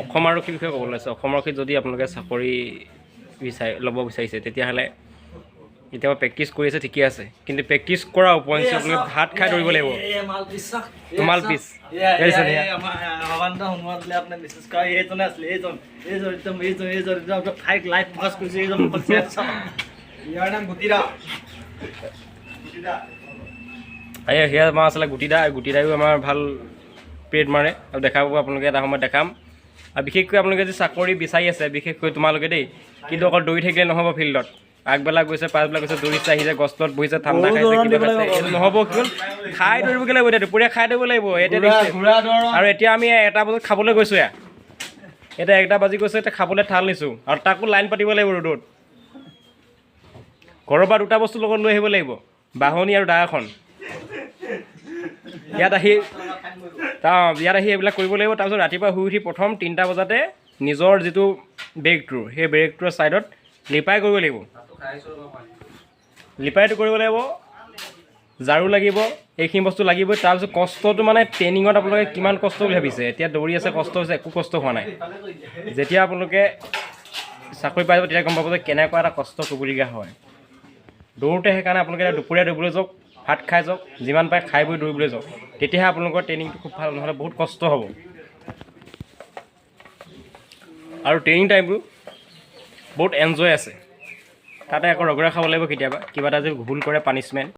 অসম আৰক্ষীৰ বিষয়ে ক'বলৈ আছে। অসম আৰক্ষীত যদি আপোনালোকে চাকৰি ল'ব বিচাৰিছে তেতিয়াহ'লে কেতিয়াবা প্ৰেক্টিচ কৰি আছে ঠিকে আছে, কিন্তু প্ৰেক্টিচ কৰাৰ উপৰিঞ্চি আপোনালোকে ভাত খাই দৌৰিব লাগিব। মাল পিচ সেয়া আমাৰ আছিলে গুটিদায়ো আমাৰ ভাল পেড মাৰে আৰু দেখাব আপোনালোকে এটা সময়ত দেখাম। আৰু বিশেষকৈ আপোনালোকে যদি চাকৰি বিচাৰি আছে, বিশেষকৈ তোমালোকে দেই, কিন্তু অকল দৌৰি থাকিলে নহ'ব। ফিল্ডত আগবেলা গৈছে, পাছবেলা গৈছে, দৌৰিছে, আহিছে, গছ তলত বহিছে, ঠাণ্ডা খাইছে, কিবা খাইছে, এইটো নহ'ব। কিয় খাই দৌৰিবগৈ লাগিব, এতিয়া দুপৰীয়া খাই দৌৰিব লাগিব। এতিয়া আৰু এতিয়া আমি 1টা বজাত খাবলৈ গৈছোঁ। এতিয়া 1টা বাজি গৈছে, এতিয়া খাবলৈ ঠাল নিছোঁ আৰু তাকো লাইন পাতিব লাগিব ৰ'দত। ঘৰৰ পৰা 2টা বস্তু লগত লৈ আহিব লাগিব, বাঢ়নি আৰু দা এখন। ইয়াত আহি এইবিলাক কৰিব লাগিব। তাৰপিছত ৰাতিপুৱা শুই উঠি প্ৰথম 3টা বজাতে নিজৰ যিটো ব্ৰেক থ্ৰু, সেই ব্ৰেক থ্ৰুৰ ছাইডত লিপাই কৰিব লাগিব। লিপাইটো কৰিব লাগিব, ঝাৰু লাগিব, এইখিনি বস্তু লাগিবই। তাৰপিছত কষ্টটো মানে ট্ৰেইনিঙত আপোনালোকে কিমান কষ্ট বুলি ভাবিছে। এতিয়া দৌৰি আছে, কষ্ট হৈছে, একো কষ্ট হোৱা নাই। যেতিয়া আপোনালোকে চাকৰি পাই যাব তেতিয়া গম পাব যে কেনেকুৱা এটা কষ্ট কৰিবলগীয়া হয় দৌৰোঁতে। সেইকাৰণে আপোনালোকে দুপৰীয়া দৌৰিবলৈ যাওক, ভাত খাই যাওক, যিমান পাৰে খাই বৈ দৌৰিবলৈ যাওক। তেতিয়াহে আপোনালোকৰ ট্ৰেইনিংটো খুব ভাল, নহ'লে বহুত কষ্ট হ'ব। আৰু ট্ৰেইনিং টাইমটো বহুত এনজয় আছে। তাতে আকৌ ৰগৰা খাব লাগিব কেতিয়াবা, কিবা এটা যদি ভুল কৰে পানিছমেণ্ট।